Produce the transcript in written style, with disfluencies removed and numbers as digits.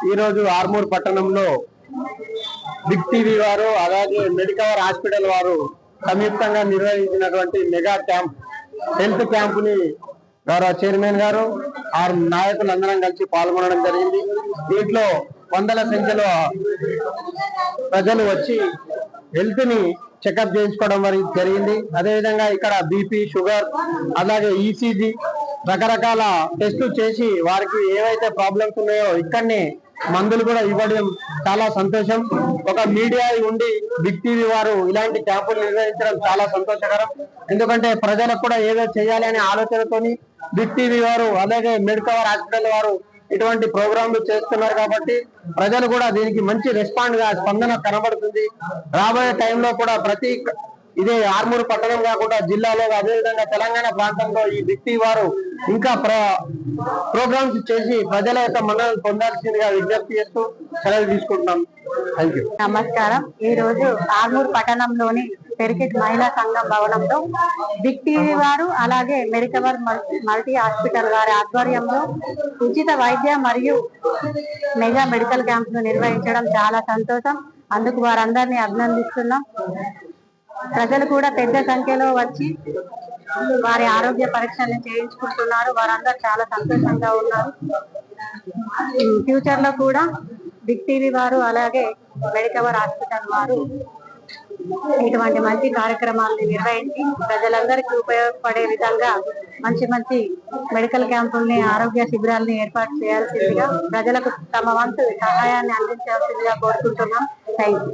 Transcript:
ఈ రోజు ఆర్మూర్ పట్టణంలో బిగ్ టీవీ వారు అలాగే మెడికవర్ హాస్పిటల్ వారు సంయుక్తంగా నిర్వహించినటువంటి మెగా క్యాంప్ హెల్త్ క్యాంప్ ని గౌరవ చైర్మన్ గారు ఆరు నాయకులందరం కలిసి పాల్గొనడం జరిగింది. దీంట్లో వందల సంఖ్యలో ప్రజలు వచ్చి హెల్త్ ని చెకప్ చేయించుకోవడం జరిగింది. అదేవిధంగా ఇక్కడ బీపీ, షుగర్, అలాగే ఈసీజీ రకరకాల టెస్టులు చేసి వారికి ఏవైతే ప్రాబ్లమ్స్ ఉన్నాయో ఇక్కడనే మందులు కూడా ఇవ్వడం చాలా సంతోషం. ఒక మీడియా ఉండి బిగ్ టీవీ వారు ఇలాంటి క్యాంపులు నిర్వహించడం చాలా సంతోషకరం. ఎందుకంటే ప్రజలకు కూడా ఏదో చేయాలి అనే ఆలోచనతోని బిగ్ టీవీ వారు అలాగే మెడికవర్ హాస్పిటల్ వారు ఇటువంటి ప్రోగ్రాంలు చేస్తున్నారు కాబట్టి ప్రజలు కూడా దీనికి మంచి రెస్పాండ్ గా స్పందన కనబడుతుంది. రాబోయే టైంలో కూడా ప్రతి ఇదే ఆర్మూరు పట్టణం కాకుండా జిల్లాలో అదేవిధంగా తెలంగాణ ప్రాంతంలో ఈ బిగ్ టీవీ వారు ఇంకా ప్రోగ్రామ్స్ చేసి ప్రజల యొక్క మన్ననలు పొందాల్సిందిగా విజ్ఞప్తి చేస్తూ సెలవు తీసుకుంటున్నాం. Thank you. నమస్కారం. ఈ రోజు ఆర్మూర్ పట్టణంలోని పెరికెట్ మహిళా సంఘం భవనంలో బిగ్ టీవీ వారు అలాగే మెడికవర్ మల్టీ హాస్పిటల్ వారి ఆధ్వర్యంలో ఉచిత వైద్య మరియు మెగా మెడికల్ క్యాంప్ ను నిర్వహించడం చాలా సంతోషం. అందుకు వారందరినీ అభినందిస్తున్నాం. ప్రజలు కూడా పెద్ద సంఖ్యలో వచ్చి వారి ఆరోగ్య పరీక్షల్ని చేయించుకుంటున్నారు. వారందరూ చాలా సంతోషంగా ఉన్నారు. ఫ్యూచర్ లో కూడా బిగ్ టీవీ వారు అలాగే మెడికవర్ హాస్పిటల్ వారు ఇటువంటి మంచి కార్యక్రమాలను నిర్వహించి ప్రజలందరికీ ఉపయోగపడే విధంగా మంచి మంచి మెడికల్ క్యాంపుల్ని, ఆరోగ్య శిబిరాలని ఏర్పాటు చేయాల్సిందిగా, ప్రజలకు తమ వంతు సహాయాన్ని అందించాల్సిందిగా కోరుకుంటున్నాం. Thank you.